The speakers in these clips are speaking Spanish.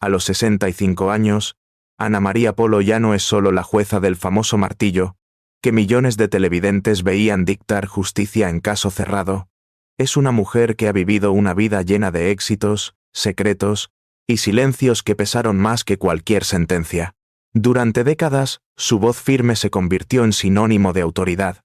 A los 65 años, Ana María Polo ya no es solo la jueza del famoso martillo, que millones de televidentes veían dictar justicia en caso cerrado. Es una mujer que ha vivido una vida llena de éxitos, secretos y silencios que pesaron más que cualquier sentencia. Durante décadas, su voz firme se convirtió en sinónimo de autoridad.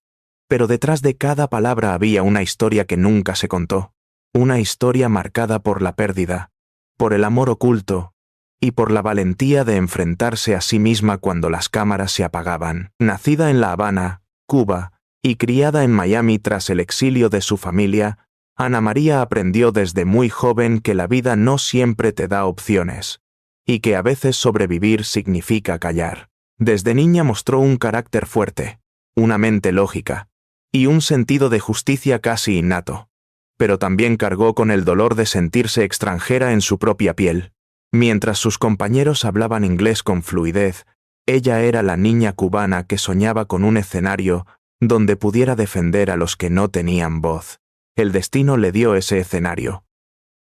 Pero detrás de cada palabra había una historia que nunca se contó. Una historia marcada por la pérdida, por el amor oculto y por la valentía de enfrentarse a sí misma cuando las cámaras se apagaban. Nacida en La Habana, Cuba, y criada en Miami tras el exilio de su familia, Ana María aprendió desde muy joven que la vida no siempre te da opciones, y que a veces sobrevivir significa callar. Desde niña mostró un carácter fuerte, una mente lógica, y un sentido de justicia casi innato. Pero también cargó con el dolor de sentirse extranjera en su propia piel. Mientras sus compañeros hablaban inglés con fluidez, ella era la niña cubana que soñaba con un escenario donde pudiera defender a los que no tenían voz. El destino le dio ese escenario.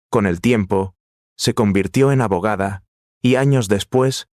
Con el tiempo, se convirtió en abogada y años después,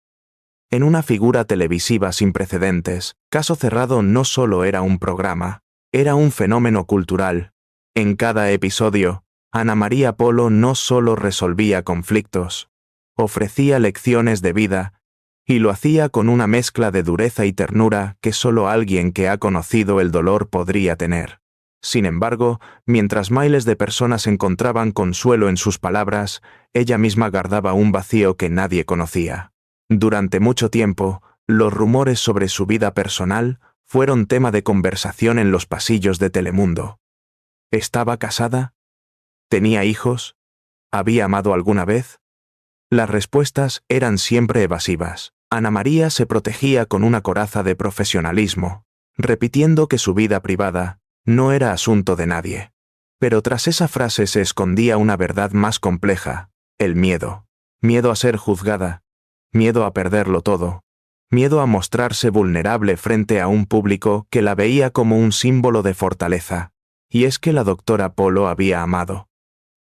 en una figura televisiva sin precedentes. Caso Cerrado no solo era un programa, era un fenómeno cultural. En cada episodio, Ana María Polo no solo resolvía conflictos, ofrecía lecciones de vida, y lo hacía con una mezcla de dureza y ternura que solo alguien que ha conocido el dolor podría tener. Sin embargo, mientras miles de personas encontraban consuelo en sus palabras, ella misma guardaba un vacío que nadie conocía. Durante mucho tiempo, los rumores sobre su vida personal fueron tema de conversación en los pasillos de Telemundo. ¿Estaba casada? ¿Tenía hijos? ¿Había amado alguna vez? Las respuestas eran siempre evasivas. Ana María se protegía con una coraza de profesionalismo, repitiendo que su vida privada no era asunto de nadie. Pero tras esa frase se escondía una verdad más compleja: el miedo. Miedo a ser juzgada, miedo a perderlo todo, miedo a mostrarse vulnerable frente a un público que la veía como un símbolo de fortaleza. Y es que la doctora Polo había amado.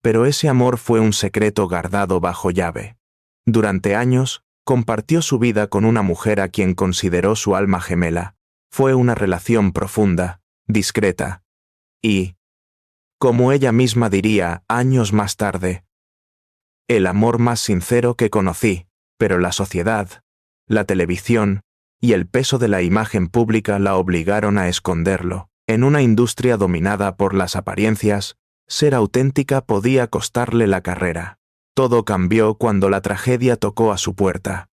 Pero ese amor fue un secreto guardado bajo llave. Durante años, compartió su vida con una mujer a quien consideró su alma gemela. Fue una relación profunda, discreta. Y, como ella misma diría años más tarde, el amor más sincero que conocí, pero la sociedad, la televisión y el peso de la imagen pública la obligaron a esconderlo. En una industria dominada por las apariencias, ser auténtica podía costarle la carrera. Todo cambió cuando la tragedia tocó a su puerta.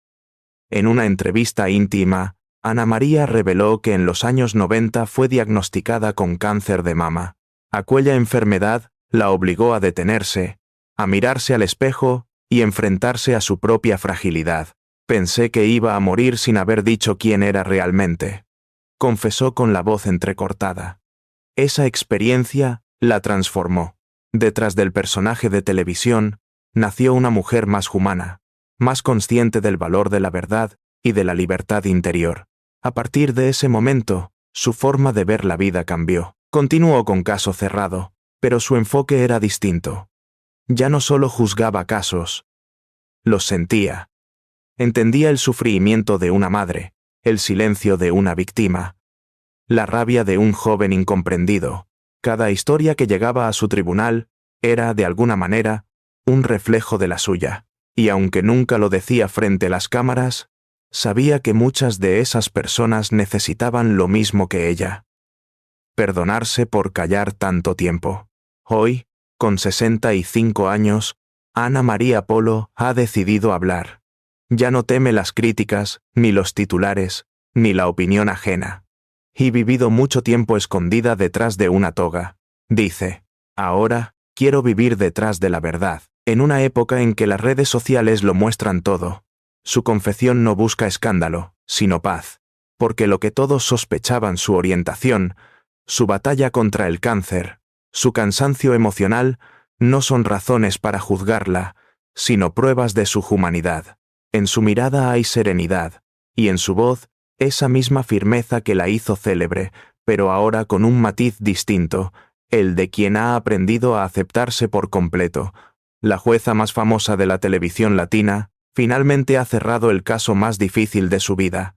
En una entrevista íntima, Ana María reveló que en los años 90 fue diagnosticada con cáncer de mama. Aquella enfermedad la obligó a detenerse, a mirarse al espejo y enfrentarse a su propia fragilidad. Pensé que iba a morir sin haber dicho quién era realmente, confesó con la voz entrecortada. Esa experiencia la transformó. Detrás del personaje de televisión, nació una mujer más humana, más consciente del valor de la verdad y de la libertad interior. A partir de ese momento, su forma de ver la vida cambió. Continuó con Caso Cerrado, pero su enfoque era distinto. Ya no solo juzgaba casos, los sentía. Entendía el sufrimiento de una madre, el silencio de una víctima, la rabia de un joven incomprendido. Cada historia que llegaba a su tribunal era, de alguna manera, un reflejo de la suya, y aunque nunca lo decía frente a las cámaras, sabía que muchas de esas personas necesitaban lo mismo que ella: perdonarse por callar tanto tiempo. Hoy, con 65 años, Ana María Polo ha decidido hablar. Ya no teme las críticas, ni los titulares, ni la opinión ajena. He vivido mucho tiempo escondida detrás de una toga, dice. Ahora, quiero vivir detrás de la verdad. En una época en que las redes sociales lo muestran todo, su confesión no busca escándalo, sino paz. Porque lo que todos sospechaban: su orientación, su batalla contra el cáncer, su cansancio emocional, no son razones para juzgarla, sino pruebas de su humanidad. En su mirada hay serenidad, y en su voz, esa misma firmeza que la hizo célebre, pero ahora con un matiz distinto, el de quien ha aprendido a aceptarse por completo. La jueza más famosa de la televisión latina, Finalmente ha cerrado el caso más difícil de su vida,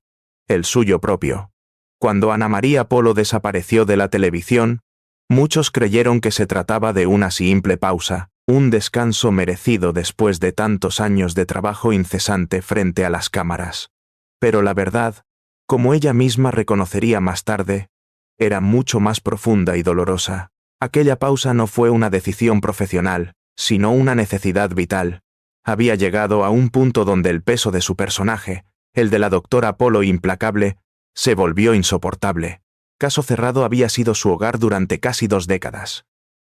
el suyo propio. Cuando Ana María Polo desapareció de la televisión, muchos creyeron que se trataba de una simple pausa, un descanso merecido después de tantos años de trabajo incesante frente a las cámaras. Pero la verdad, como ella misma reconocería más tarde, era mucho más profunda y dolorosa. Aquella pausa no fue una decisión profesional, sino una necesidad vital. Había llegado a un punto donde el peso de su personaje, el de la doctora Polo implacable, se volvió insoportable. Caso Cerrado había sido su hogar durante casi 2 décadas.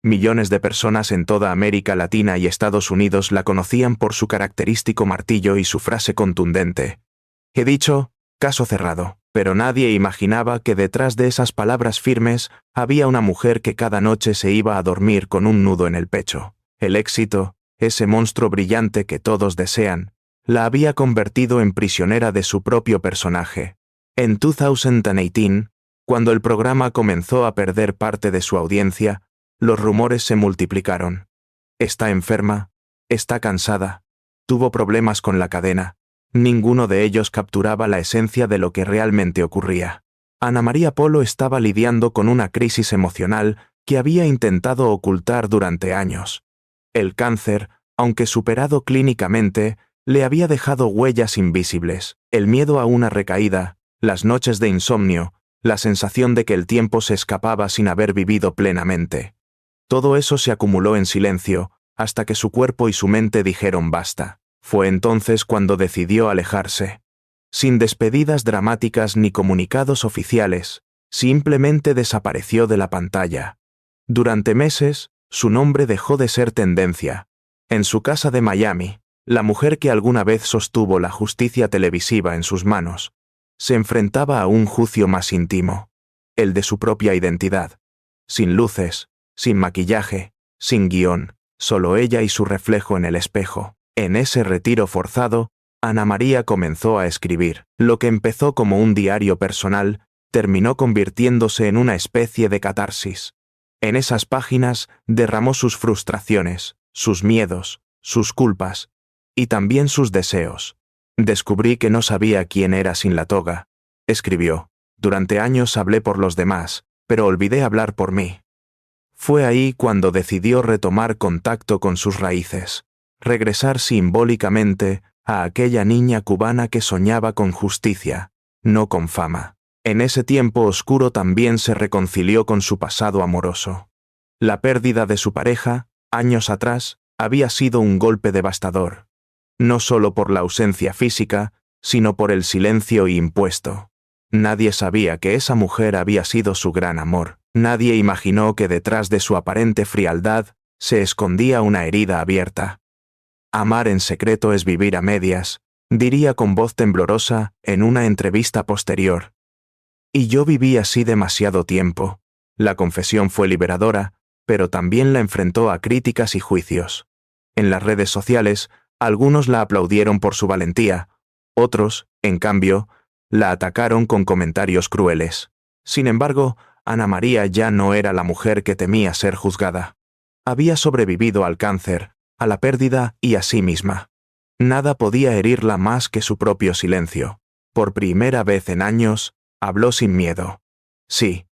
Millones de personas en toda América Latina y Estados Unidos la conocían por su característico martillo y su frase contundente. He dicho, caso cerrado, pero nadie imaginaba que detrás de esas palabras firmes había una mujer que cada noche se iba a dormir con un nudo en el pecho. El éxito, ese monstruo brillante que todos desean, la había convertido en prisionera de su propio personaje. En 2018, cuando el programa comenzó a perder parte de su audiencia, los rumores se multiplicaron. Está enferma, está cansada, tuvo problemas con la cadena. Ninguno de ellos capturaba la esencia de lo que realmente ocurría. Ana María Polo estaba lidiando con una crisis emocional que había intentado ocultar durante años. El cáncer, aunque superado clínicamente, le había dejado huellas invisibles, el miedo a una recaída, las noches de insomnio, la sensación de que el tiempo se escapaba sin haber vivido plenamente. Todo eso se acumuló en silencio, hasta que su cuerpo y su mente dijeron basta. Fue entonces cuando decidió alejarse. Sin despedidas dramáticas ni comunicados oficiales, simplemente desapareció de la pantalla. Durante meses, su nombre dejó de ser tendencia. En su casa de Miami, la mujer que alguna vez sostuvo la justicia televisiva en sus manos, se enfrentaba a un juicio más íntimo, el de su propia identidad. Sin luces, sin maquillaje, sin guión, solo ella y su reflejo en el espejo. En ese retiro forzado, Ana María comenzó a escribir. Lo que empezó como un diario personal, terminó convirtiéndose en una especie de catarsis. En esas páginas derramó sus frustraciones, sus miedos, sus culpas, y también sus deseos. Descubrí que no sabía quién era sin la toga, escribió. Durante años hablé por los demás, pero olvidé hablar por mí. Fue ahí cuando decidió retomar contacto con sus raíces. Regresar simbólicamente a aquella niña cubana que soñaba con justicia, no con fama. En ese tiempo oscuro también se reconcilió con su pasado amoroso. La pérdida de su pareja, años atrás, había sido un golpe devastador, no solo por la ausencia física, sino por el silencio impuesto. Nadie sabía que esa mujer había sido su gran amor. Nadie imaginó que detrás de su aparente frialdad se escondía una herida abierta. Amar en secreto es vivir a medias, diría con voz temblorosa en una entrevista posterior. Y yo viví así demasiado tiempo. La confesión fue liberadora, pero también la enfrentó a críticas y juicios. En las redes sociales, algunos la aplaudieron por su valentía, otros, en cambio, la atacaron con comentarios crueles. Sin embargo, Ana María ya no era la mujer que temía ser juzgada. Había sobrevivido al cáncer, a la pérdida y a sí misma. Nada podía herirla más que su propio silencio. Por primera vez en años, habló sin miedo. Sí,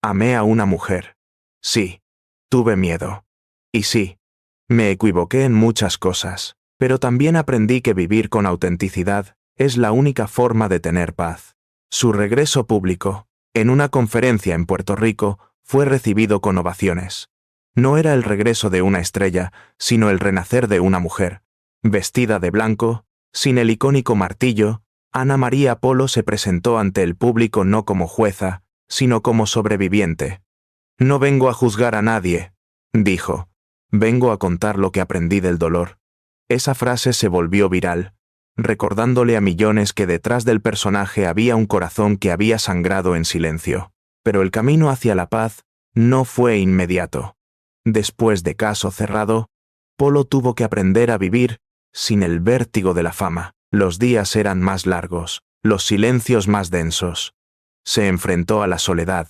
amé a una mujer. Sí, tuve miedo. Y sí, me equivoqué en muchas cosas, pero también aprendí que vivir con autenticidad es la única forma de tener paz. Su regreso público, en una conferencia en Puerto Rico, fue recibido con ovaciones. No era el regreso de una estrella, sino el renacer de una mujer. Vestida de blanco, sin el icónico martillo, Ana María Polo se presentó ante el público no como jueza, sino como sobreviviente. No vengo a juzgar a nadie, dijo. Vengo a contar lo que aprendí del dolor. Esa frase se volvió viral, recordándole a millones que detrás del personaje había un corazón que había sangrado en silencio. Pero el camino hacia la paz no fue inmediato. Después de Caso Cerrado, Polo tuvo que aprender a vivir sin el vértigo de la fama. Los días eran más largos, los silencios más densos. Se enfrentó a la soledad,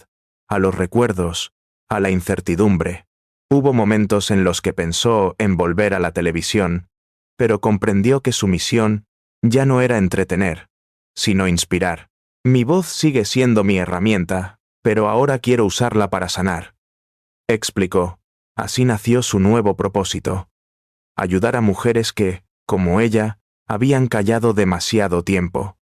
a los recuerdos, a la incertidumbre. Hubo momentos en los que pensó en volver a la televisión, pero comprendió que su misión Ya no era entretener, sino inspirar. Mi voz sigue siendo mi herramienta, pero ahora quiero usarla para sanar. Explicó. Así nació su nuevo propósito. Ayudar a mujeres que, como ella, habían callado demasiado tiempo.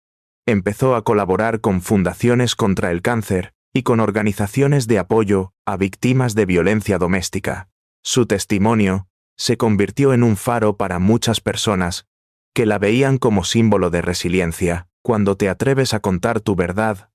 Empezó a colaborar con fundaciones contra el cáncer y con organizaciones de apoyo a víctimas de violencia doméstica. Su testimonio se convirtió en un faro para muchas personas que la veían como símbolo de resiliencia. Cuando te atreves a contar tu verdad,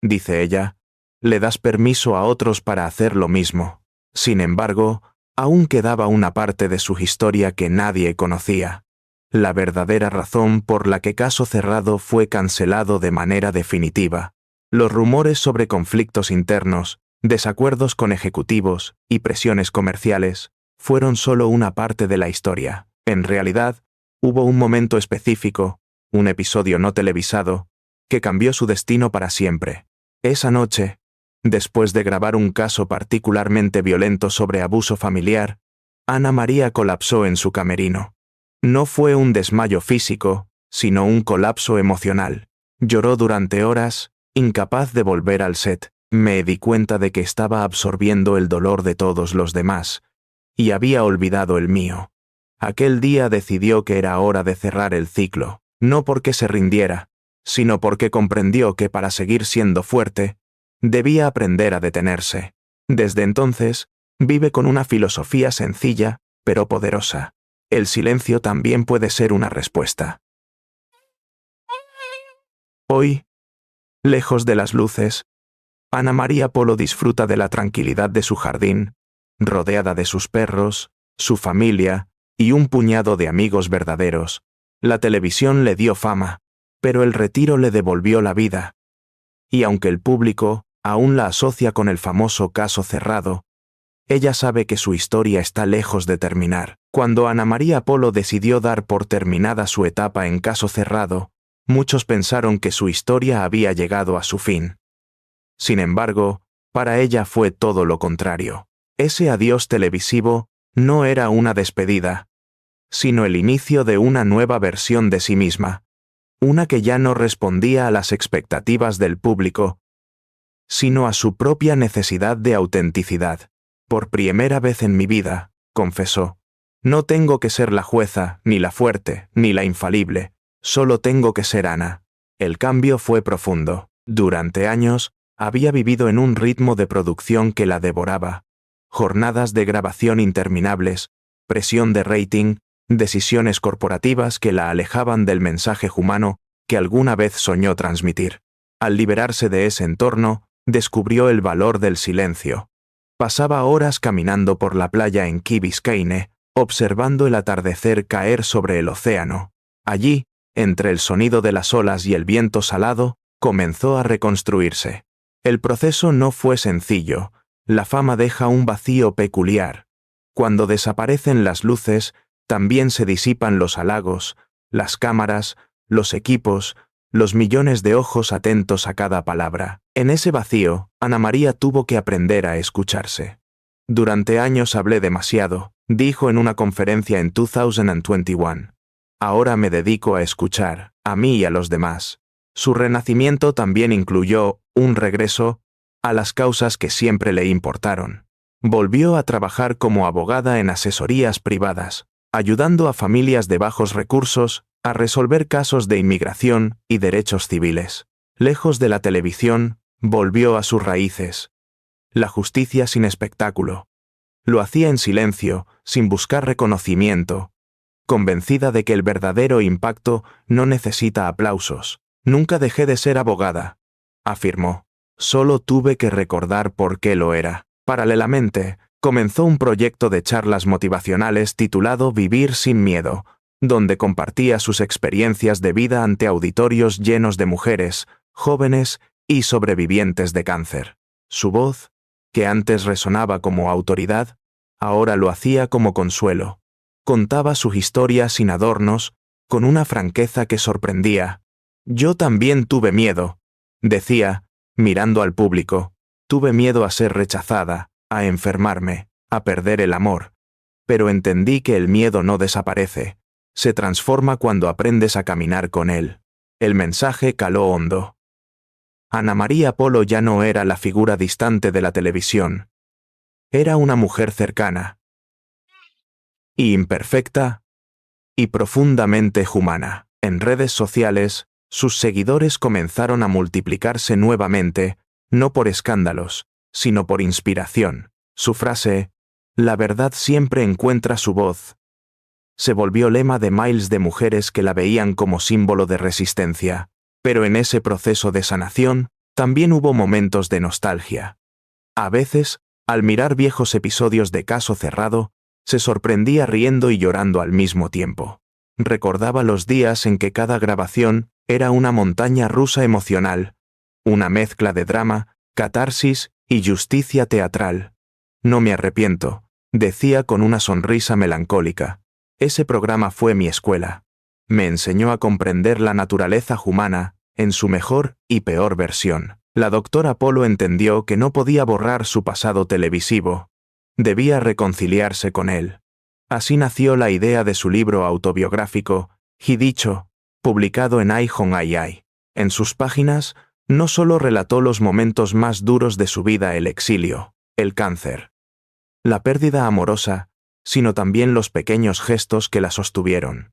dice ella, le das permiso a otros para hacer lo mismo. Sin embargo, aún quedaba una parte de su historia que nadie conocía. La verdadera razón por la que Caso Cerrado fue cancelado de manera definitiva. Los rumores sobre conflictos internos, desacuerdos con ejecutivos y presiones comerciales fueron solo una parte de la historia. En realidad, hubo un momento específico, un episodio no televisado, que cambió su destino para siempre. Esa noche, después de grabar un caso particularmente violento sobre abuso familiar, Ana María colapsó en su camerino. No fue un desmayo físico, sino un colapso emocional. Lloró durante horas, incapaz de volver al set. Me di cuenta de que estaba absorbiendo el dolor de todos los demás, y había olvidado el mío. Aquel día decidió que era hora de cerrar el ciclo, no porque se rindiera, sino porque comprendió que para seguir siendo fuerte, debía aprender a detenerse. Desde entonces, vive con una filosofía sencilla, pero poderosa. El silencio también puede ser una respuesta. Hoy, lejos de las luces, Ana María Polo disfruta de la tranquilidad de su jardín, rodeada de sus perros, su familia y un puñado de amigos verdaderos. La televisión le dio fama, pero el retiro le devolvió la vida. Y aunque el público aún la asocia con el famoso Caso Cerrado, ella sabe que su historia está lejos de terminar. Cuando Ana María Polo decidió dar por terminada su etapa en Caso Cerrado, muchos pensaron que su historia había llegado a su fin. Sin embargo, para ella fue todo lo contrario. Ese adiós televisivo no era una despedida, sino el inicio de una nueva versión de sí misma, una que ya no respondía a las expectativas del público, sino a su propia necesidad de autenticidad. Por primera vez en mi vida, confesó, no tengo que ser la jueza, ni la fuerte, ni la infalible, solo tengo que ser Ana. El cambio fue profundo. Durante años, había vivido en un ritmo de producción que la devoraba. Jornadas de grabación interminables, presión de rating, decisiones corporativas que la alejaban del mensaje humano que alguna vez soñó transmitir. Al liberarse de ese entorno, descubrió el valor del silencio. Pasaba horas caminando por la playa en Key Biscayne, observando el atardecer caer sobre el océano. Allí, entre el sonido de las olas y el viento salado, comenzó a reconstruirse. El proceso no fue sencillo. La fama deja un vacío peculiar. Cuando desaparecen las luces, también se disipan los halagos, las cámaras, los equipos, los millones de ojos atentos a cada palabra. En ese vacío, Ana María tuvo que aprender a escucharse. Durante años hablé demasiado, dijo en una conferencia en 2021. Ahora me dedico a escuchar, a mí y a los demás. Su renacimiento también incluyó un regreso a las causas que siempre le importaron. Volvió a trabajar como abogada en asesorías privadas, ayudando a familias de bajos recursos a resolver casos de inmigración y derechos civiles. Lejos de la televisión, volvió a sus raíces. La justicia sin espectáculo. Lo hacía en silencio, sin buscar reconocimiento, convencida de que el verdadero impacto no necesita aplausos. Nunca dejé de ser abogada, afirmó. Solo tuve que recordar por qué lo era. Paralelamente, comenzó un proyecto de charlas motivacionales titulado Vivir sin miedo, donde compartía sus experiencias de vida ante auditorios llenos de mujeres, jóvenes y sobrevivientes de cáncer. Su voz, que antes resonaba como autoridad, ahora lo hacía como consuelo. Contaba su historia sin adornos, con una franqueza que sorprendía. Yo también tuve miedo, decía, mirando al público. Tuve miedo a ser rechazada, a enfermarme, a perder el amor. Pero entendí que el miedo no desaparece, se transforma cuando aprendes a caminar con él. El mensaje caló hondo. Ana María Polo ya no era la figura distante de la televisión. Era una mujer cercana, y imperfecta, y profundamente humana. En redes sociales, sus seguidores comenzaron a multiplicarse nuevamente, no por escándalos, sino por inspiración. Su frase, "La verdad siempre encuentra su voz", se volvió lema de miles de mujeres que la veían como símbolo de resistencia. Pero en ese proceso de sanación, también hubo momentos de nostalgia. A veces, al mirar viejos episodios de Caso Cerrado, se sorprendía riendo y llorando al mismo tiempo. Recordaba los días en que cada grabación era una montaña rusa emocional, una mezcla de drama, catarsis y justicia teatral. No me arrepiento, decía con una sonrisa melancólica. Ese programa fue mi escuela. Me enseñó a comprender la naturaleza humana en su mejor y peor versión. La doctora Polo entendió que no podía borrar su pasado televisivo. Debía reconciliarse con él. Así nació la idea de su libro autobiográfico, He Dicho, publicado en iHon. En sus páginas, no solo relató los momentos más duros de su vida: el exilio, el cáncer, la pérdida amorosa, sino también los pequeños gestos que la sostuvieron.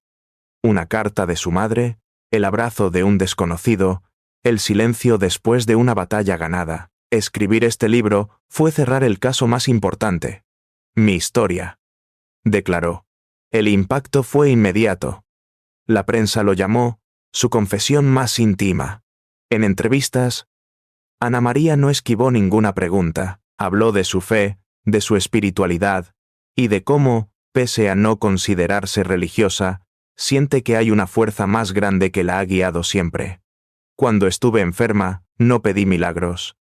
Una carta de su madre, el abrazo de un desconocido, el silencio después de una batalla ganada. Escribir este libro fue cerrar el caso más importante. Mi historia, declaró. El impacto fue inmediato. La prensa lo llamó su confesión más íntima. En entrevistas, Ana María no esquivó ninguna pregunta. Habló de su fe, de su espiritualidad, y de cómo, pese a no considerarse religiosa, siente que hay una fuerza más grande que la ha guiado siempre. Cuando estuve enferma, no pedí milagros,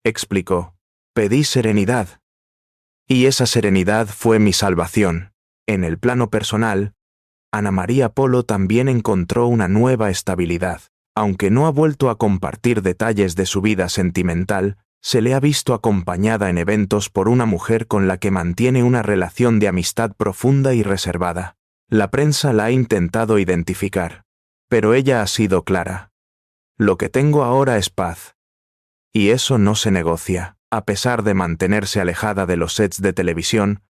explicó. Pedí serenidad. Y esa serenidad fue mi salvación. En el plano personal, Ana María Polo también encontró una nueva estabilidad. Aunque no ha vuelto a compartir detalles de su vida sentimental, se le ha visto acompañada en eventos por una mujer con la que mantiene una relación de amistad profunda y reservada. La prensa la ha intentado identificar, pero ella ha sido clara. Lo que tengo ahora es paz. Y eso no se negocia. A pesar de mantenerse alejada de los sets de televisión,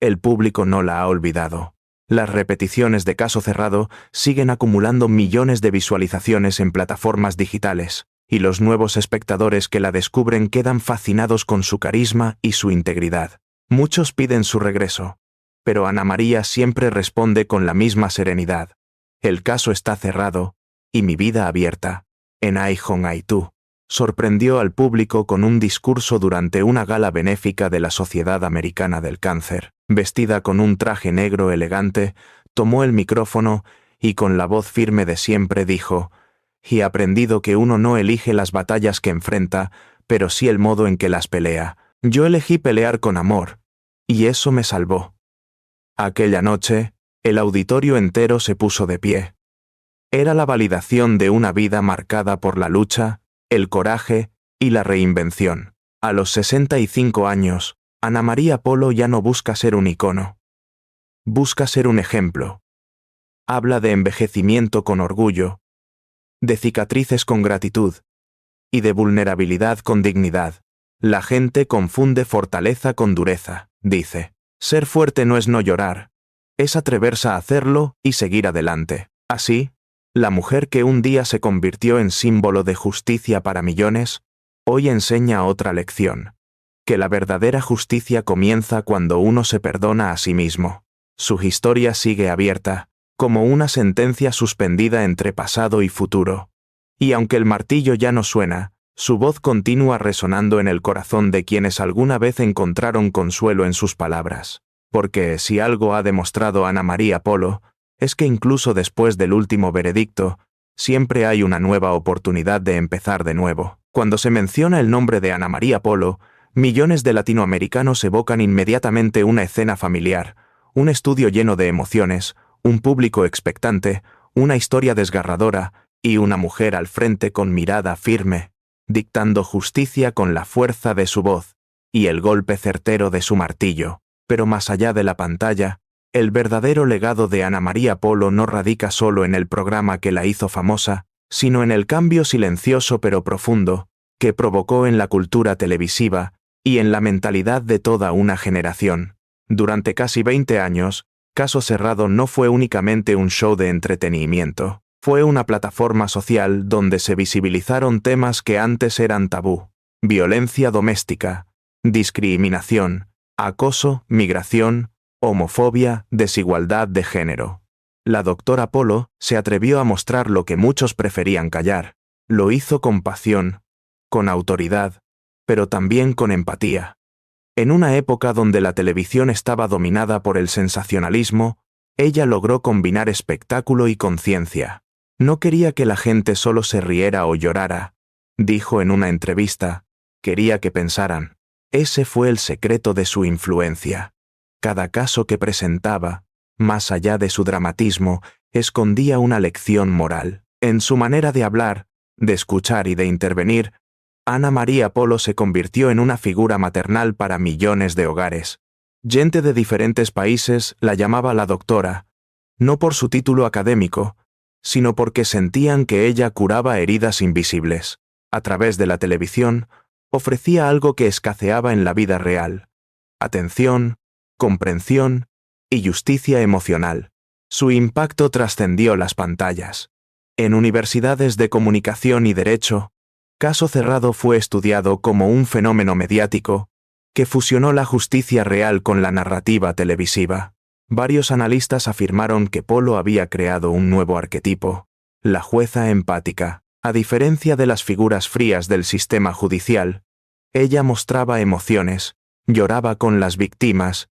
el público no la ha olvidado. Las repeticiones de Caso Cerrado siguen acumulando millones de visualizaciones en plataformas digitales, y los nuevos espectadores que la descubren quedan fascinados con su carisma y su integridad. Muchos piden su regreso, pero Ana María siempre responde con la misma serenidad. El caso está cerrado, y mi vida abierta. En iHon. Sorprendió al público con un discurso durante una gala benéfica de la Sociedad Americana del Cáncer. Vestida con un traje negro elegante, tomó el micrófono y con la voz firme de siempre dijo: "He aprendido que uno no elige las batallas que enfrenta, pero sí el modo en que las pelea. Yo elegí pelear con amor, y eso me salvó". Aquella noche, el auditorio entero se puso de pie. Era la validación de una vida marcada por la lucha, el coraje y la reinvención. A los 65 años, Ana María Polo ya no busca ser un icono. Busca ser un ejemplo. Habla de envejecimiento con orgullo, de cicatrices con gratitud y de vulnerabilidad con dignidad. La gente confunde fortaleza con dureza, dice. Ser fuerte no es no llorar, es atreverse a hacerlo y seguir adelante. Así, la mujer que un día se convirtió en símbolo de justicia para millones, hoy enseña otra lección: que la verdadera justicia comienza cuando uno se perdona a sí mismo. Su historia sigue abierta, como una sentencia suspendida entre pasado y futuro. Y aunque el martillo ya no suena, su voz continúa resonando en el corazón de quienes alguna vez encontraron consuelo en sus palabras. Porque si algo ha demostrado Ana María Polo, es que incluso después del último veredicto, siempre hay una nueva oportunidad de empezar de nuevo. Cuando se menciona el nombre de Ana María Polo, millones de latinoamericanos evocan inmediatamente una escena familiar, un estudio lleno de emociones, un público expectante, una historia desgarradora y una mujer al frente con mirada firme, dictando justicia con la fuerza de su voz y el golpe certero de su martillo. Pero más allá de la pantalla, El verdadero legado de Ana María Polo no radica solo en el programa que la hizo famosa, sino en el cambio silencioso pero profundo que provocó en la cultura televisiva y en la mentalidad de toda una generación. Durante casi 20 años, Caso Cerrado no fue únicamente un show de entretenimiento, fue una plataforma social donde se visibilizaron temas que antes eran tabú: violencia doméstica, discriminación, acoso, migración, homofobia, desigualdad de género. La doctora Polo se atrevió a mostrar lo que muchos preferían callar. Lo hizo con pasión, con autoridad, pero también con empatía. En una época donde la televisión estaba dominada por el sensacionalismo, ella logró combinar espectáculo y conciencia. No quería que la gente solo se riera o llorara, dijo en una entrevista, quería que pensaran. Ese fue el secreto de su influencia. Cada caso que presentaba, más allá de su dramatismo, escondía una lección moral. En su manera de hablar, de escuchar y de intervenir, Ana María Polo se convirtió en una figura maternal para millones de hogares. Gente de diferentes países la llamaba la doctora, no por su título académico, sino porque sentían que ella curaba heridas invisibles. A través de la televisión, ofrecía algo que escaseaba en la vida real: atención, comprensión y justicia emocional. Su impacto trascendió las pantallas. En universidades de comunicación y derecho, Caso Cerrado fue estudiado como un fenómeno mediático que fusionó la justicia real con la narrativa televisiva. Varios analistas afirmaron que Polo había creado un nuevo arquetipo: la jueza empática. A diferencia de las figuras frías del sistema judicial, ella mostraba emociones, lloraba con las víctimas,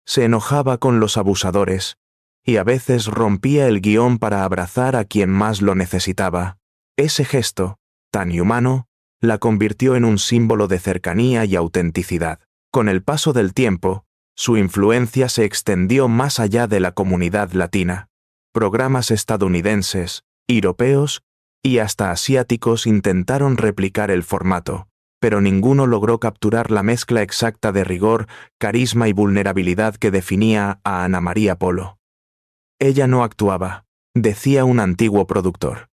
se enojaba con los abusadores, y a veces rompía el guión para abrazar a quien más lo necesitaba. Ese gesto, tan inhumano, la convirtió en un símbolo de cercanía y autenticidad. Con el paso del tiempo, su influencia se extendió más allá de la comunidad latina. Programas estadounidenses, europeos y hasta asiáticos intentaron replicar el formato, pero ninguno logró capturar la mezcla exacta de rigor, carisma y vulnerabilidad que definía a Ana María Polo. Ella no actuaba, decía un antiguo productor.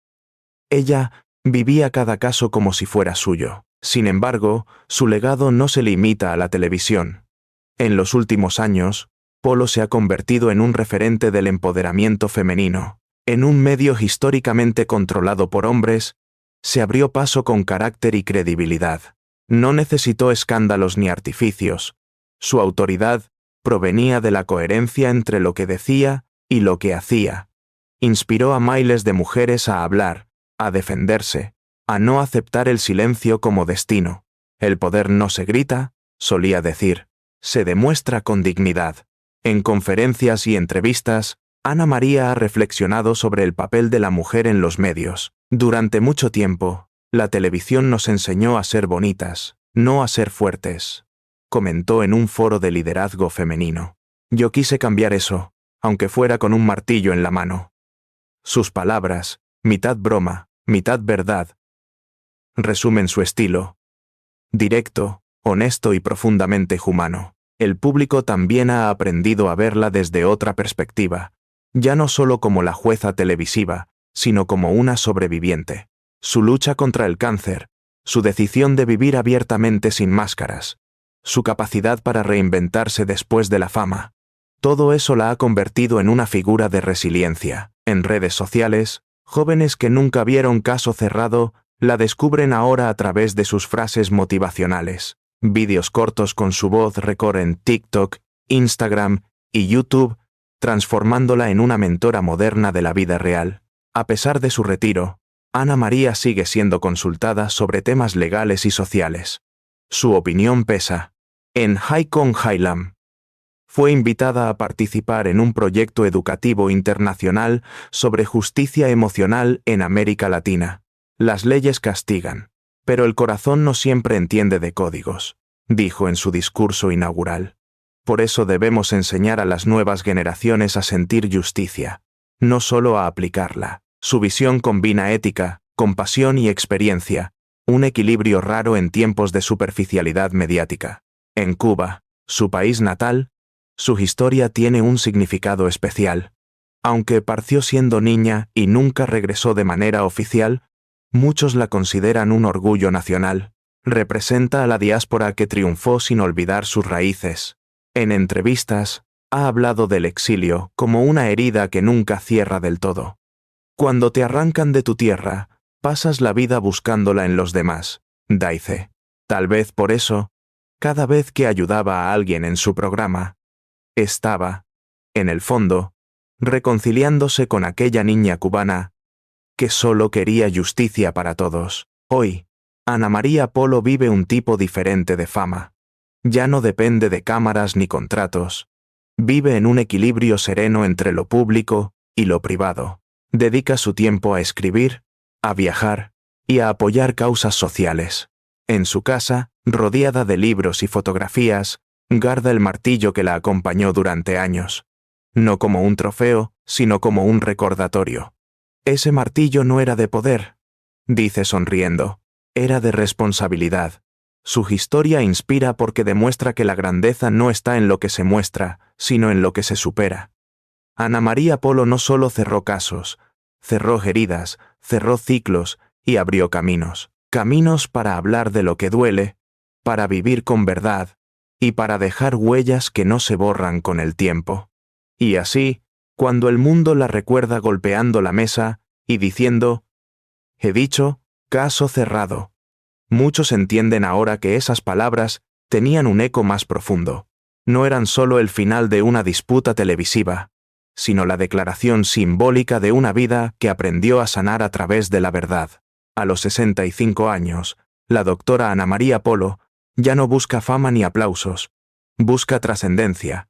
Ella vivía cada caso como si fuera suyo. Sin embargo, su legado no se limita a la televisión. En los últimos años, Polo se ha convertido en un referente del empoderamiento femenino. En un medio históricamente controlado por hombres, se abrió paso con carácter y credibilidad. No necesitó escándalos ni artificios. Su autoridad provenía de la coherencia entre lo que decía y lo que hacía. Inspiró a miles de mujeres a hablar, a defenderse, a no aceptar el silencio como destino. El poder no se grita, solía decir, se demuestra con dignidad. En conferencias y entrevistas, Ana María ha reflexionado sobre el papel de la mujer en los medios. Durante mucho tiempo, la televisión nos enseñó a ser bonitas, no a ser fuertes, comentó en un foro de liderazgo femenino. Yo quise cambiar eso, aunque fuera con un martillo en la mano. Sus palabras, mitad broma, mitad verdad, resumen su estilo: directo, honesto y profundamente humano. El público también ha aprendido a verla desde otra perspectiva, ya no solo como la jueza televisiva, sino como una sobreviviente. Su lucha contra el cáncer, su decisión de vivir abiertamente sin máscaras, su capacidad para reinventarse después de la fama, todo eso la ha convertido en una figura de resiliencia. En redes sociales, jóvenes que nunca vieron Caso Cerrado la descubren ahora a través de sus frases motivacionales. Vídeos cortos con su voz recorren TikTok, Instagram y YouTube, transformándola en una mentora moderna de la vida real. A pesar de su retiro, Ana María sigue siendo consultada sobre temas legales y sociales. Su opinión pesa. En High Con Highlam, fue invitada a participar en un proyecto educativo internacional sobre justicia emocional en América Latina. Las leyes castigan, pero el corazón no siempre entiende de códigos, dijo en su discurso inaugural. Por eso debemos enseñar a las nuevas generaciones a sentir justicia, no solo a aplicarla. Su visión combina ética, compasión y experiencia, un equilibrio raro en tiempos de superficialidad mediática. En Cuba, su país natal, Su historia tiene un significado especial. Aunque partió siendo niña y nunca regresó de manera oficial, muchos la consideran un orgullo nacional. Representa a la diáspora que triunfó sin olvidar sus raíces. En entrevistas, ha hablado del exilio como una herida que nunca cierra del todo. Cuando te arrancan de tu tierra, pasas la vida buscándola en los demás, dice. Tal vez por eso, cada vez que ayudaba a alguien en su programa, estaba, en el fondo, reconciliándose con aquella niña cubana que solo quería justicia para todos. Hoy, Ana María Polo vive un tipo diferente de fama. Ya no depende de cámaras ni contratos. Vive en un equilibrio sereno entre lo público y lo privado. Dedica su tiempo a escribir, a viajar y a apoyar causas sociales. En su casa, rodeada de libros y fotografías, guarda el martillo que la acompañó durante años. No como un trofeo, sino como un recordatorio. Ese martillo no era de poder, dice sonriendo, era de responsabilidad. Su historia inspira porque demuestra que la grandeza no está en lo que se muestra, sino en lo que se supera. Ana María Polo no solo cerró casos, cerró heridas, cerró ciclos y abrió caminos. Caminos para hablar de lo que duele, para vivir con verdad y para dejar huellas que no se borran con el tiempo. Y así, cuando el mundo la recuerda golpeando la mesa y diciendo, he dicho, caso cerrado. Muchos entienden ahora que esas palabras tenían un eco más profundo. No eran solo el final de una disputa televisiva, sino la declaración simbólica de una vida que aprendió a sanar a través de la verdad. A los 65 años, la doctora Ana María Polo ya no busca fama ni aplausos, busca trascendencia.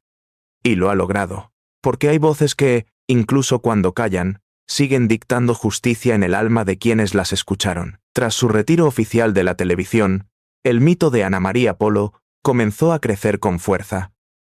Y lo ha logrado, porque hay voces que, incluso cuando callan, siguen dictando justicia en el alma de quienes las escucharon. Tras su retiro oficial de la televisión, el mito de Ana María Polo comenzó a crecer con fuerza.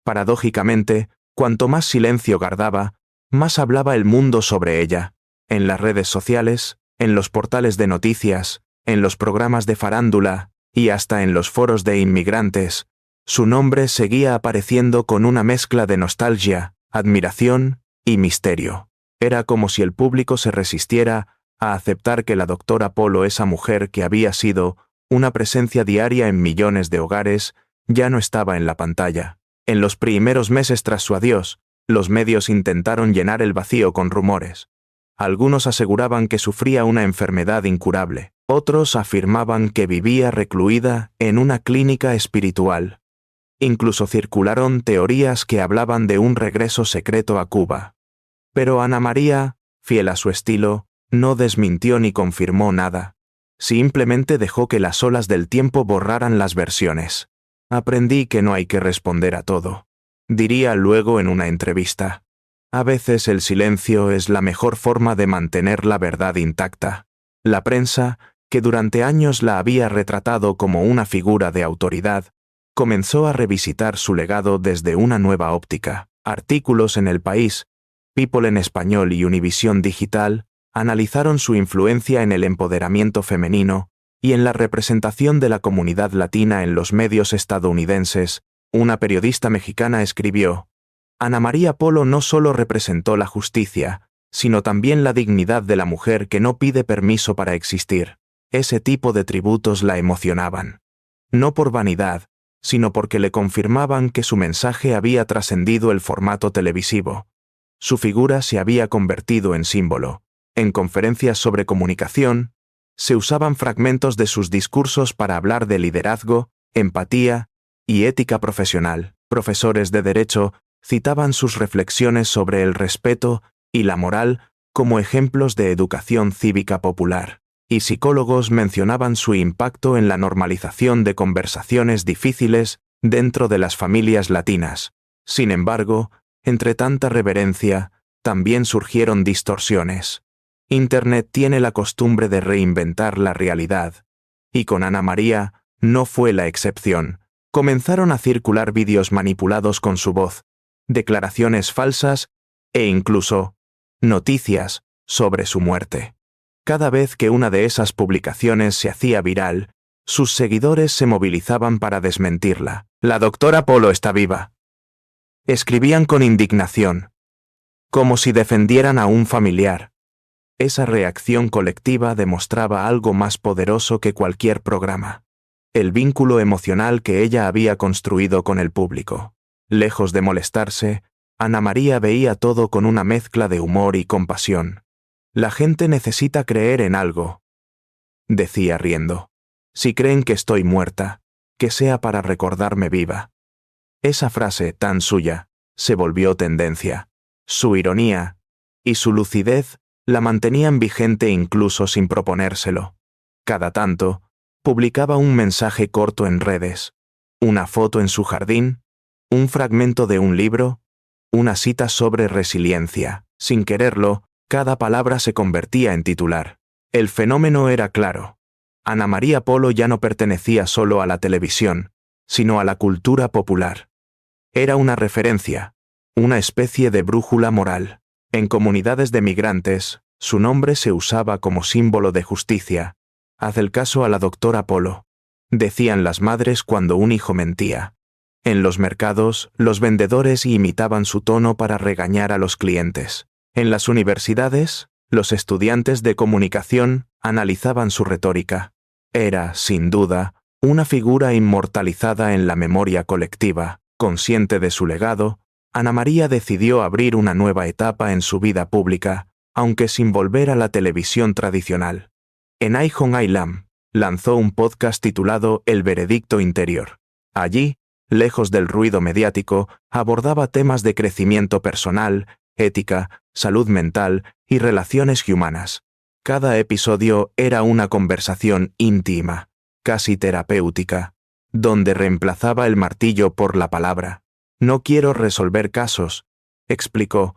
Paradójicamente, cuanto más silencio guardaba, más hablaba el mundo sobre ella. En las redes sociales, en los portales de noticias, en los programas de farándula y hasta en los foros de inmigrantes, su nombre seguía apareciendo con una mezcla de nostalgia, admiración y misterio. Era como si el público se resistiera a aceptar que la doctora Polo, esa mujer que había sido una presencia diaria en millones de hogares, ya no estaba en la pantalla. En los primeros meses tras su adiós, los medios intentaron llenar el vacío con rumores. Algunos aseguraban que sufría una enfermedad incurable. Otros afirmaban que vivía recluida en una clínica espiritual. Incluso circularon teorías que hablaban de un regreso secreto a Cuba. Pero Ana María, fiel a su estilo, no desmintió ni confirmó nada. Simplemente dejó que las olas del tiempo borraran las versiones. Aprendí que no hay que responder a todo, diría luego en una entrevista. A veces el silencio es la mejor forma de mantener la verdad intacta. La prensa, que durante años la había retratado como una figura de autoridad, comenzó a revisitar su legado desde una nueva óptica. Artículos en El País, People en Español y Univisión Digital analizaron su influencia en el empoderamiento femenino y en la representación de la comunidad latina en los medios estadounidenses. Una periodista mexicana escribió: Ana María Polo no solo representó la justicia, sino también la dignidad de la mujer que no pide permiso para existir. Ese tipo de tributos la emocionaban. No por vanidad, sino porque le confirmaban que su mensaje había trascendido el formato televisivo. Su figura se había convertido en símbolo. En conferencias sobre comunicación, se usaban fragmentos de sus discursos para hablar de liderazgo, empatía y ética profesional. Profesores de derecho citaban sus reflexiones sobre el respeto y la moral como ejemplos de educación cívica popular, y psicólogos mencionaban su impacto en la normalización de conversaciones difíciles dentro de las familias latinas. Sin embargo, entre tanta reverencia, también surgieron distorsiones. Internet tiene la costumbre de reinventar la realidad, y con Ana María no fue la excepción. Comenzaron a circular vídeos manipulados con su voz, declaraciones falsas e incluso noticias sobre su muerte. Cada vez que una de esas publicaciones se hacía viral, sus seguidores se movilizaban para desmentirla. La doctora Polo está viva. Escribían con indignación, como si defendieran a un familiar. Esa reacción colectiva demostraba algo más poderoso que cualquier programa: el vínculo emocional que ella había construido con el público. Lejos de molestarse, Ana María veía todo con una mezcla de humor y compasión. La gente necesita creer en algo, decía riendo. Si creen que estoy muerta, que sea para recordarme viva. Esa frase tan suya se volvió tendencia. Su ironía y su lucidez la mantenían vigente incluso sin proponérselo. Cada tanto, publicaba un mensaje corto en redes, una foto en su jardín, un fragmento de un libro, una cita sobre resiliencia. Sin quererlo, cada palabra se convertía en titular. El fenómeno era claro. Ana María Polo ya no pertenecía solo a la televisión, sino a la cultura popular. Era una referencia, una especie de brújula moral. En comunidades de migrantes, su nombre se usaba como símbolo de justicia. Haz el caso a la doctora Polo, decían las madres cuando un hijo mentía. En los mercados, los vendedores imitaban su tono para regañar a los clientes. En las universidades, los estudiantes de comunicación analizaban su retórica. Era, sin duda, una figura inmortalizada en la memoria colectiva. Consciente de su legado, Ana María decidió abrir una nueva etapa en su vida pública, aunque sin volver a la televisión tradicional. En iHome Island, lanzó un podcast titulado El Veredicto Interior. Allí, lejos del ruido mediático, abordaba temas de crecimiento personal, ética, salud mental y relaciones humanas. Cada episodio era una conversación íntima, casi terapéutica, donde reemplazaba el martillo por la palabra. No quiero resolver casos, explicó.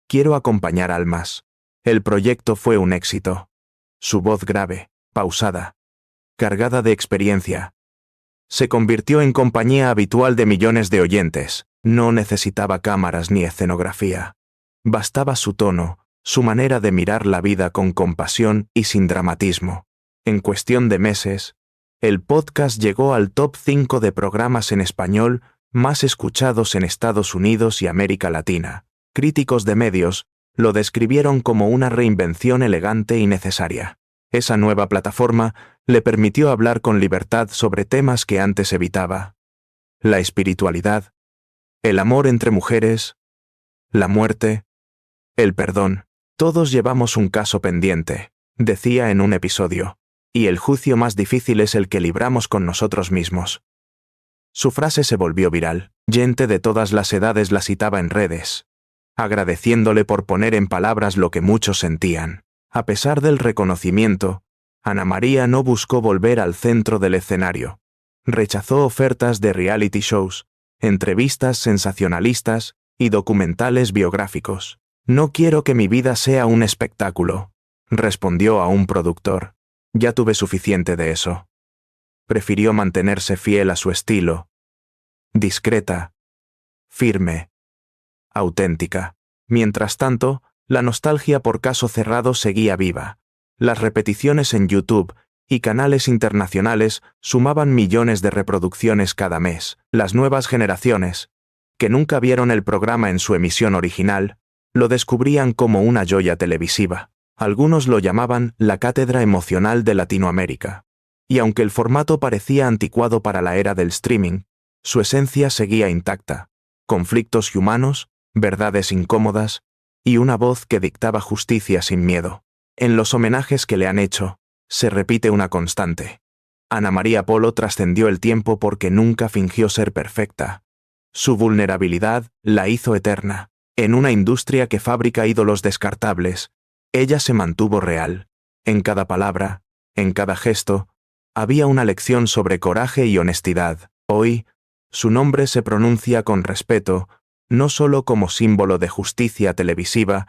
Quiero acompañar almas. El proyecto fue un éxito. Su voz grave, pausada, cargada de experiencia, se convirtió en compañía habitual de millones de oyentes. No necesitaba cámaras ni escenografía. Bastaba su tono, su manera de mirar la vida con compasión y sin dramatismo. En cuestión de meses, el podcast llegó al top 5 de programas en español más escuchados en Estados Unidos y América Latina. Críticos de medios lo describieron como una reinvención elegante y necesaria. Esa nueva plataforma le permitió hablar con libertad sobre temas que antes evitaba: la espiritualidad, el amor entre mujeres, la muerte, el perdón. Todos llevamos un caso pendiente, decía en un episodio, y el juicio más difícil es el que libramos con nosotros mismos. Su frase se volvió viral. Gente de todas las edades la citaba en redes, agradeciéndole por poner en palabras lo que muchos sentían. A pesar del reconocimiento, Ana María no buscó volver al centro del escenario. Rechazó ofertas de reality shows, entrevistas sensacionalistas y documentales biográficos. No quiero que mi vida sea un espectáculo, respondió a un productor. Ya tuve suficiente de eso. Prefirió mantenerse fiel a su estilo, discreta, firme, auténtica. Mientras tanto, la nostalgia por Caso Cerrado seguía viva. Las repeticiones en YouTube y canales internacionales sumaban millones de reproducciones cada mes. Las nuevas generaciones, que nunca vieron el programa en su emisión original, lo descubrían como una joya televisiva. Algunos lo llamaban la cátedra emocional de Latinoamérica. Y aunque el formato parecía anticuado para la era del streaming, su esencia seguía intacta. Conflictos humanos, verdades incómodas y una voz que dictaba justicia sin miedo. En los homenajes que le han hecho, se repite una constante. Ana María Polo trascendió el tiempo porque nunca fingió ser perfecta. Su vulnerabilidad la hizo eterna. En una industria que fabrica ídolos descartables, ella se mantuvo real. En cada palabra, en cada gesto, había una lección sobre coraje y honestidad. Hoy, su nombre se pronuncia con respeto, no solo como símbolo de justicia televisiva,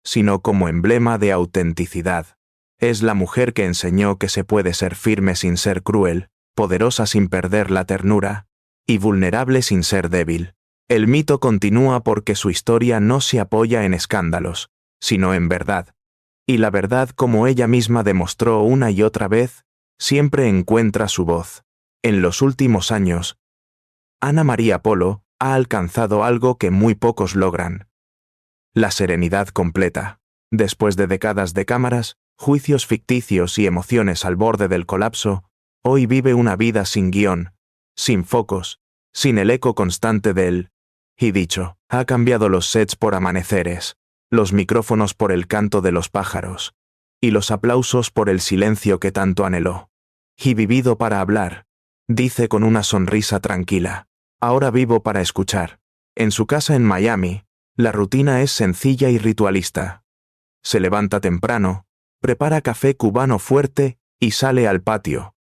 sino como emblema de autenticidad. Es la mujer que enseñó que se puede ser firme sin ser cruel, poderosa sin perder la ternura, y vulnerable sin ser débil. El mito continúa porque su historia no se apoya en escándalos, sino en verdad. Y la verdad, como ella misma demostró una y otra vez, siempre encuentra su voz. En los últimos años, Ana María Polo ha alcanzado algo que muy pocos logran: la serenidad completa. Después de décadas de cámaras, juicios ficticios y emociones al borde del colapso, hoy vive una vida sin guión, sin focos, sin el eco constante del y dicho. Ha cambiado los sets por amaneceres, los micrófonos por el canto de los pájaros, y los aplausos por el silencio que tanto anheló. Y vivido para hablar, dice con una sonrisa tranquila. Ahora vivo para escuchar. En su casa en Miami, la rutina es sencilla y ritualista. Se levanta temprano, prepara café cubano fuerte y sale al patio,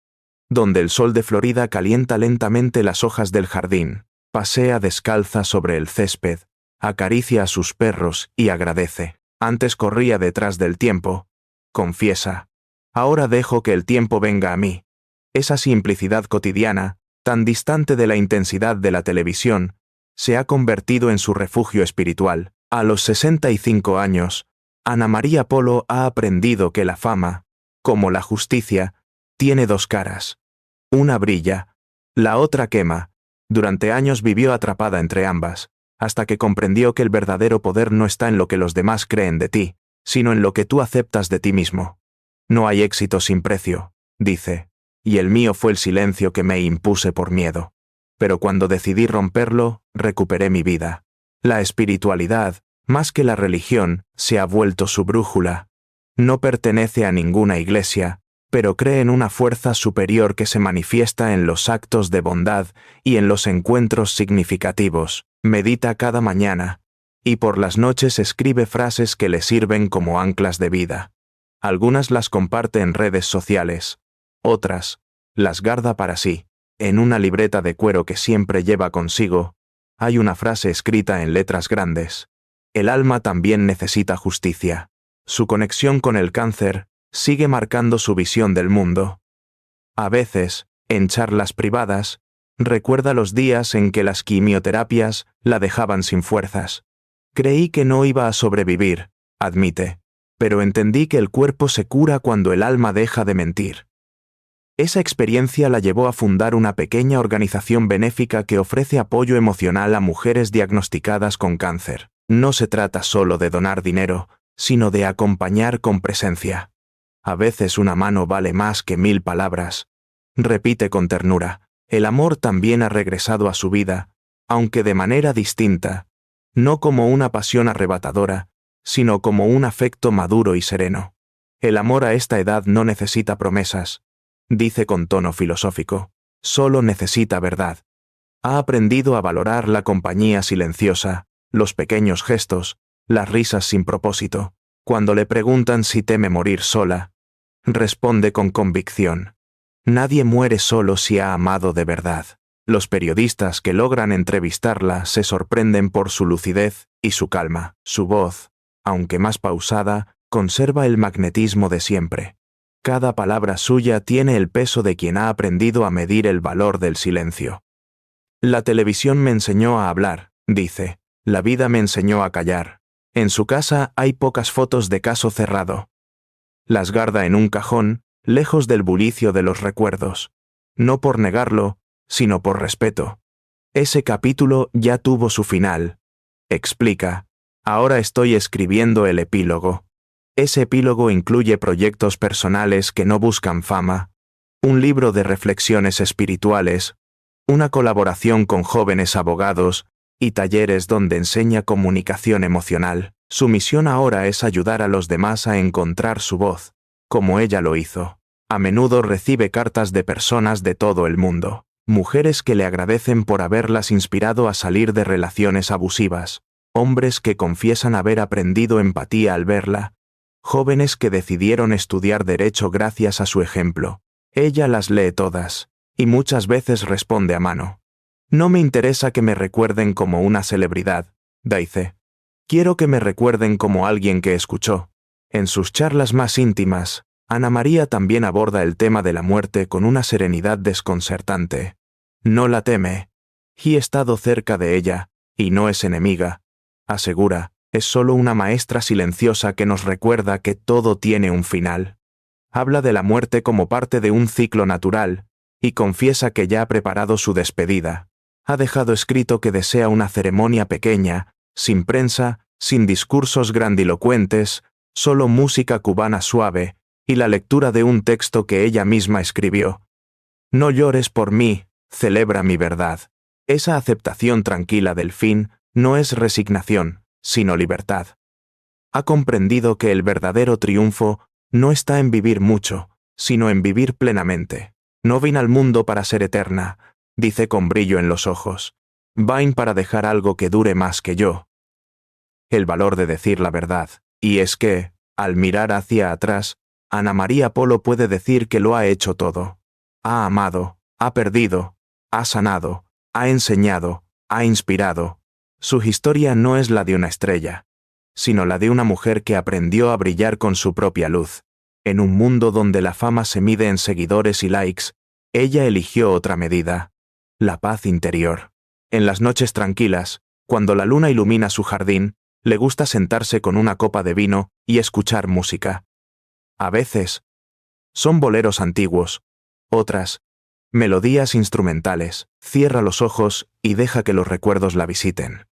donde el sol de Florida calienta lentamente las hojas del jardín. Pasea descalza sobre el césped, acaricia a sus perros y agradece. Antes corría detrás del tiempo, confiesa. Ahora dejo que el tiempo venga a mí. Esa simplicidad cotidiana, tan distante de la intensidad de la televisión, se ha convertido en su refugio espiritual. A los 65 años, Ana María Polo ha aprendido que la fama, como la justicia, tiene dos caras. Una brilla, la otra quema. Durante años vivió atrapada entre ambas, hasta que comprendió que el verdadero poder no está en lo que los demás creen de ti, sino en lo que tú aceptas de ti mismo. No hay éxito sin precio, dice, y el mío fue el silencio que me impuse por miedo. Pero cuando decidí romperlo, recuperé mi vida. La espiritualidad, más que la religión, se ha vuelto su brújula. No pertenece a ninguna iglesia, pero cree en una fuerza superior que se manifiesta en los actos de bondad y en los encuentros significativos. Medita cada mañana, y por las noches escribe frases que le sirven como anclas de vida. Algunas las comparte en redes sociales, otras las guarda para sí. En una libreta de cuero que siempre lleva consigo, hay una frase escrita en letras grandes: el alma también necesita justicia. Su conexión con el cáncer sigue marcando su visión del mundo. A veces, en charlas privadas, recuerda los días en que las quimioterapias la dejaban sin fuerzas. Creí que no iba a sobrevivir, admite, pero entendí que el cuerpo se cura cuando el alma deja de mentir. Esa experiencia la llevó a fundar una pequeña organización benéfica que ofrece apoyo emocional a mujeres diagnosticadas con cáncer. No se trata solo de donar dinero, sino de acompañar con presencia. A veces una mano vale más que 1000 palabras. Repite con ternura. El amor también ha regresado a su vida, aunque de manera distinta, no como una pasión arrebatadora, sino como un afecto maduro y sereno. El amor a esta edad no necesita promesas, dice con tono filosófico, solo necesita verdad. Ha aprendido a valorar la compañía silenciosa, los pequeños gestos, las risas sin propósito. Cuando le preguntan si teme morir sola, responde con convicción: nadie muere solo si ha amado de verdad. Los periodistas que logran entrevistarla se sorprenden por su lucidez y su calma. Su voz, aunque más pausada, conserva el magnetismo de siempre. Cada palabra suya tiene el peso de quien ha aprendido a medir el valor del silencio. La televisión me enseñó a hablar, dice. La vida me enseñó a callar. En su casa hay pocas fotos de caso cerrado. Las guarda en un cajón, lejos del bullicio de los recuerdos. No por negarlo, sino por respeto. Ese capítulo ya tuvo su final. Explica. Ahora estoy escribiendo el epílogo. Ese epílogo incluye proyectos personales que no buscan fama, un libro de reflexiones espirituales, una colaboración con jóvenes abogados y talleres donde enseña comunicación emocional. Su misión ahora es ayudar a los demás a encontrar su voz, como ella lo hizo. A menudo recibe cartas de personas de todo el mundo, mujeres que le agradecen por haberlas inspirado a salir de relaciones abusivas, hombres que confiesan haber aprendido empatía al verla, jóvenes que decidieron estudiar derecho gracias a su ejemplo. Ella las lee todas, y muchas veces responde a mano. No me interesa que me recuerden como una celebridad, dice. Quiero que me recuerden como alguien que escuchó. En sus charlas más íntimas, Ana María también aborda el tema de la muerte con una serenidad desconcertante. No la teme. He estado cerca de ella, y no es enemiga. Asegura, es solo una maestra silenciosa que nos recuerda que todo tiene un final. Habla de la muerte como parte de un ciclo natural, y confiesa que ya ha preparado su despedida. Ha dejado escrito que desea una ceremonia pequeña, sin prensa, sin discursos grandilocuentes, solo música cubana suave y la lectura de un texto que ella misma escribió. No llores por mí, celebra mi verdad. Esa aceptación tranquila del fin no es resignación, sino libertad. Ha comprendido que el verdadero triunfo no está en vivir mucho, sino en vivir plenamente. No vine al mundo para ser eterna, dice con brillo en los ojos. Vine para dejar algo que dure más que yo. El valor de decir la verdad, y es que, al mirar hacia atrás, Ana María Polo puede decir que lo ha hecho todo. Ha amado, ha perdido, ha sanado, ha enseñado, ha inspirado. Su historia no es la de una estrella, sino la de una mujer que aprendió a brillar con su propia luz. En un mundo donde la fama se mide en seguidores y likes, ella eligió otra medida: la paz interior. En las noches tranquilas, cuando la luna ilumina su jardín, le gusta sentarse con una copa de vino y escuchar música. A veces, son boleros antiguos, otras, melodías instrumentales. Cierra los ojos y deja que los recuerdos la visiten.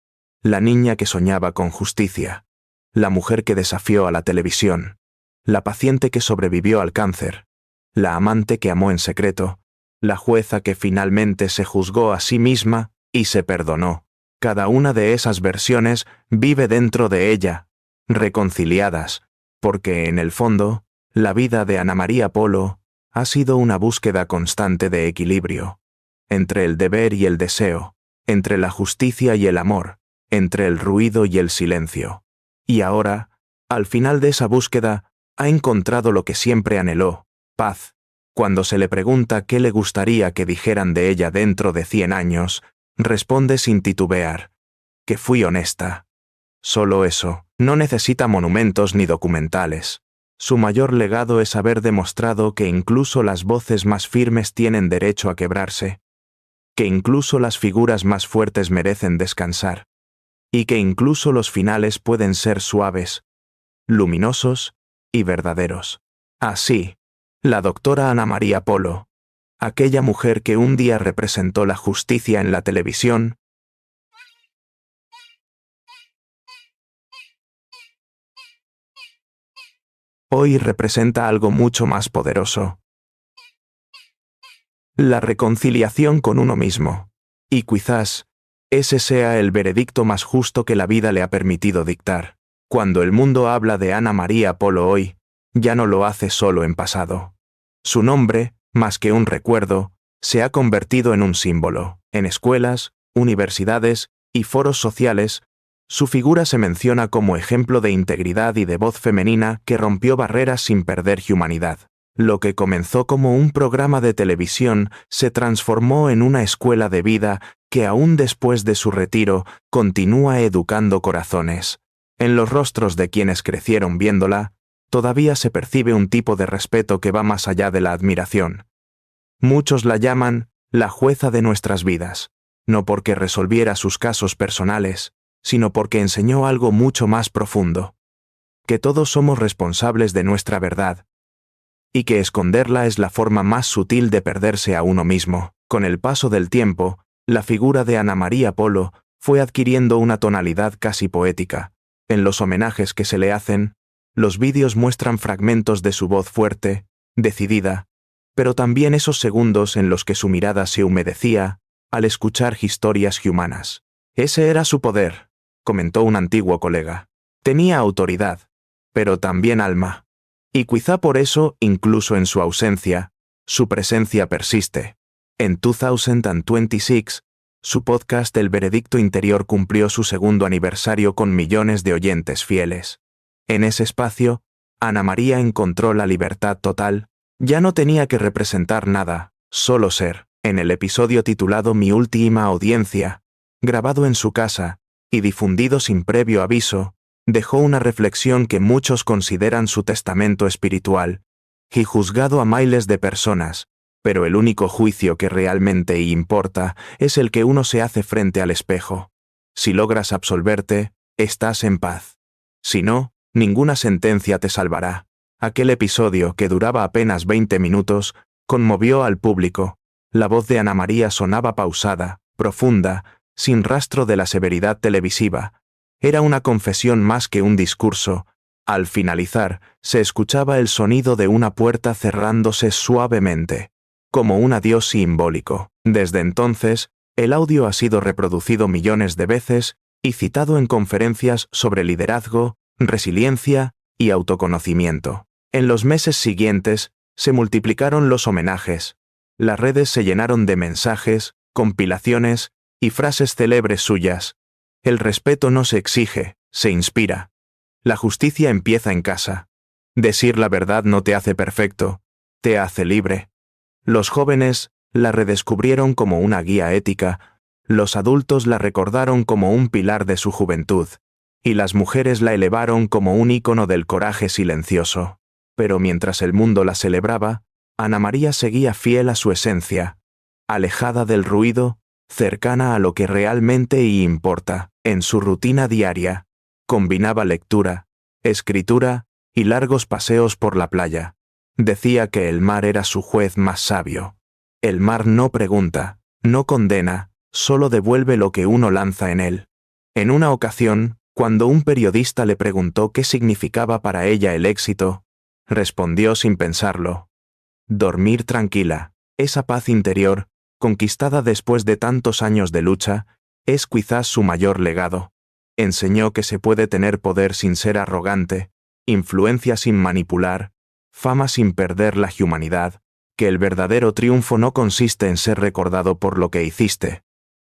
La niña que soñaba con justicia, la mujer que desafió a la televisión, la paciente que sobrevivió al cáncer, la amante que amó en secreto, la jueza que finalmente se juzgó a sí misma y se perdonó. Cada una de esas versiones vive dentro de ella, reconciliadas, porque en el fondo, la vida de Ana María Polo ha sido una búsqueda constante de equilibrio, entre el deber y el deseo, entre la justicia y el amor, entre el ruido y el silencio. Y ahora, al final de esa búsqueda, ha encontrado lo que siempre anheló: paz. Cuando se le pregunta qué le gustaría que dijeran de ella dentro de 100 años, responde sin titubear: que fui honesta. Solo eso, no necesita monumentos ni documentales. Su mayor legado es haber demostrado que incluso las voces más firmes tienen derecho a quebrarse, que incluso las figuras más fuertes merecen descansar, y que incluso los finales pueden ser suaves, luminosos y verdaderos. Así, la doctora Ana María Polo, aquella mujer que un día representó la justicia en la televisión, hoy representa algo mucho más poderoso: la reconciliación con uno mismo. Y quizás ese sea el veredicto más justo que la vida le ha permitido dictar. Cuando el mundo habla de Ana María Polo hoy, ya no lo hace solo en pasado. Su nombre, más que un recuerdo, se ha convertido en un símbolo. En escuelas, universidades y foros sociales, su figura se menciona como ejemplo de integridad y de voz femenina que rompió barreras sin perder humanidad. Lo que comenzó como un programa de televisión se transformó en una escuela de vida que aún después de su retiro continúa educando corazones. En los rostros de quienes crecieron viéndola, todavía se percibe un tipo de respeto que va más allá de la admiración. Muchos la llaman la jueza de nuestras vidas, no porque resolviera sus casos personales, sino porque enseñó algo mucho más profundo: que todos somos responsables de nuestra verdad, y que esconderla es la forma más sutil de perderse a uno mismo. Con el paso del tiempo, la figura de Ana María Polo fue adquiriendo una tonalidad casi poética. En los homenajes que se le hacen, los vídeos muestran fragmentos de su voz fuerte, decidida, pero también esos segundos en los que su mirada se humedecía al escuchar historias humanas. Ese era su poder, comentó un antiguo colega. Tenía autoridad, pero también alma. Y quizá por eso, incluso en su ausencia, su presencia persiste. En 2026, su podcast El Veredicto Interior cumplió su segundo aniversario con millones de oyentes fieles. En ese espacio, Ana María encontró la libertad total. Ya no tenía que representar nada, solo ser. En el episodio titulado Mi última audiencia, grabado en su casa y difundido sin previo aviso, dejó una reflexión que muchos consideran su testamento espiritual. He juzgado a miles de personas, pero el único juicio que realmente importa es el que uno se hace frente al espejo. Si logras absolverte, estás en paz. Si no, ninguna sentencia te salvará. Aquel episodio, que duraba apenas 20 minutos, conmovió al público. La voz de Ana María sonaba pausada, profunda, sin rastro de la severidad televisiva. Era una confesión más que un discurso. Al finalizar, se escuchaba el sonido de una puerta cerrándose suavemente, como un adiós simbólico. Desde entonces, el audio ha sido reproducido millones de veces y citado en conferencias sobre liderazgo, resiliencia y autoconocimiento. En los meses siguientes, se multiplicaron los homenajes. Las redes se llenaron de mensajes, compilaciones y frases célebres suyas. El respeto no se exige, se inspira. La justicia empieza en casa. Decir la verdad no te hace perfecto, te hace libre. Los jóvenes la redescubrieron como una guía ética, los adultos la recordaron como un pilar de su juventud, y las mujeres la elevaron como un ícono del coraje silencioso. Pero mientras el mundo la celebraba, Ana María seguía fiel a su esencia, alejada del ruido, cercana a lo que realmente importa. En su rutina diaria, combinaba lectura, escritura y largos paseos por la playa. Decía que el mar era su juez más sabio. El mar no pregunta, no condena, solo devuelve lo que uno lanza en él. En una ocasión, cuando un periodista le preguntó qué significaba para ella el éxito, respondió sin pensarlo: dormir tranquila. Esa paz interior, conquistada después de tantos años de lucha, es quizás su mayor legado. Enseñó que se puede tener poder sin ser arrogante, influencia sin manipular, fama sin perder la humanidad, que el verdadero triunfo no consiste en ser recordado por lo que hiciste,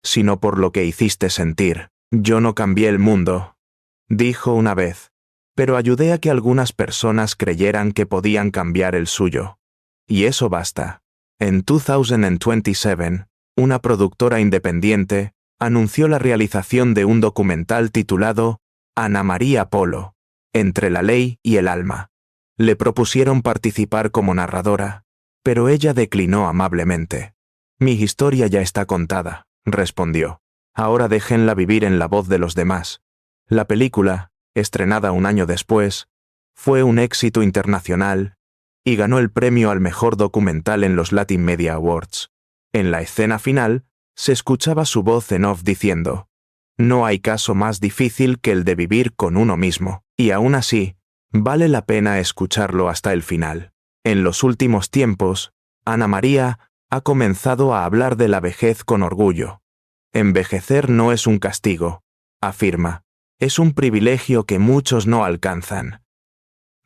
sino por lo que hiciste sentir. Yo no cambié el mundo, dijo una vez, pero ayudé a que algunas personas creyeran que podían cambiar el suyo. Y eso basta. En 2027, una productora independiente anunció la realización de un documental titulado Ana María Polo, entre la ley y el alma. Le propusieron participar como narradora, pero ella declinó amablemente. Mi historia ya está contada, respondió. Ahora déjenla vivir en la voz de los demás. La película, estrenada un año después, fue un éxito internacional y ganó el premio al mejor documental en los Latin Media Awards. En la escena final, se escuchaba su voz en off diciendo: no hay caso más difícil que el de vivir con uno mismo, y aún así, vale la pena escucharlo hasta el final. En los últimos tiempos, Ana María ha comenzado a hablar de la vejez con orgullo. Envejecer no es un castigo, afirma, es un privilegio que muchos no alcanzan.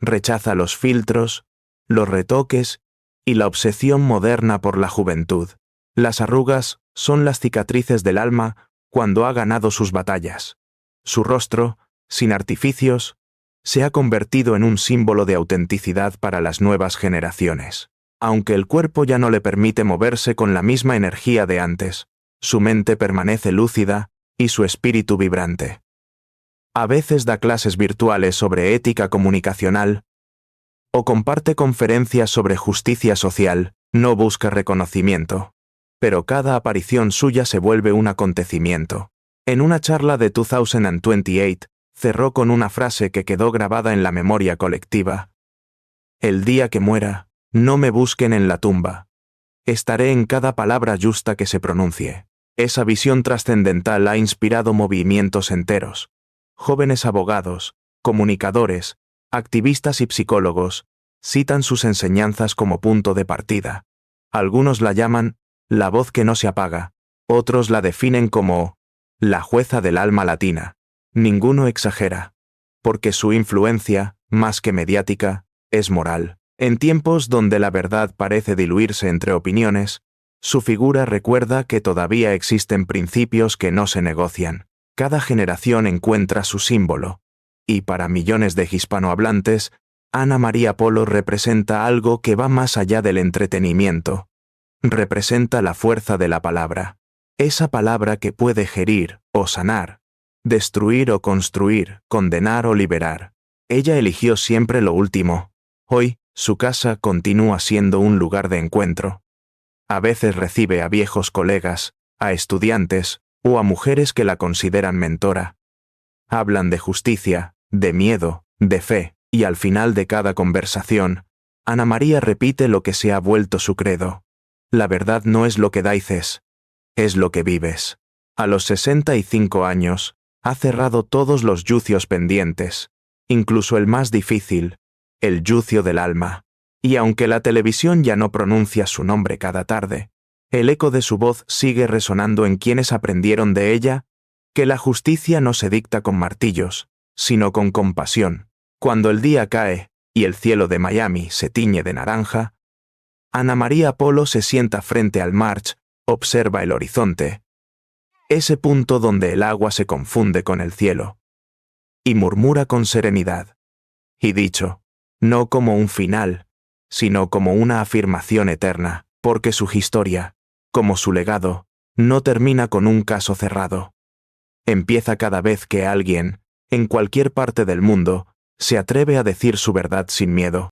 Rechaza los filtros, los retoques y la obsesión moderna por la juventud. Las arrugas son las cicatrices del alma cuando ha ganado sus batallas. Su rostro, sin artificios, se ha convertido en un símbolo de autenticidad para las nuevas generaciones. Aunque el cuerpo ya no le permite moverse con la misma energía de antes, su mente permanece lúcida y su espíritu vibrante. A veces da clases virtuales sobre ética comunicacional o comparte conferencias sobre justicia social. No busca reconocimiento, pero cada aparición suya se vuelve un acontecimiento. En una charla de 2028, cerró con una frase que quedó grabada en la memoria colectiva: el día que muera, no me busquen en la tumba. Estaré en cada palabra justa que se pronuncie. Esa visión trascendental ha inspirado movimientos enteros. Jóvenes abogados, comunicadores, activistas y psicólogos citan sus enseñanzas como punto de partida. Algunos la llaman la voz que no se apaga, otros la definen como la jueza del alma latina. Ninguno exagera, porque su influencia, más que mediática, es moral. En tiempos donde la verdad parece diluirse entre opiniones, su figura recuerda que todavía existen principios que no se negocian. Cada generación encuentra su símbolo, y para millones de hispanohablantes, Ana María Polo representa algo que va más allá del entretenimiento. Representa la fuerza de la palabra. Esa palabra que puede herir o sanar, destruir o construir, condenar o liberar. Ella eligió siempre lo último. Hoy, su casa continúa siendo un lugar de encuentro. A veces recibe a viejos colegas, a estudiantes o a mujeres que la consideran mentora. Hablan de justicia, de miedo, de fe, y al final de cada conversación, Ana María repite lo que se ha vuelto su credo: la verdad no es lo que dices, Es lo que vives. A los 65 años, ha cerrado todos los yucios pendientes, incluso el más difícil, el yucio del alma. Y aunque la televisión ya no pronuncia su nombre cada tarde, el eco de su voz sigue resonando en quienes aprendieron de ella que la justicia no se dicta con martillos, sino con compasión. Cuando el día cae y el cielo de Miami se tiñe de naranja, Ana María Polo se sienta frente al march, observa el horizonte, ese punto donde el agua se confunde con el cielo, y murmura con serenidad. Y dicho, no como un final, sino como una afirmación eterna, porque su historia, como su legado, no termina con un caso cerrado. Empieza cada vez que alguien, en cualquier parte del mundo, se atreve a decir su verdad sin miedo.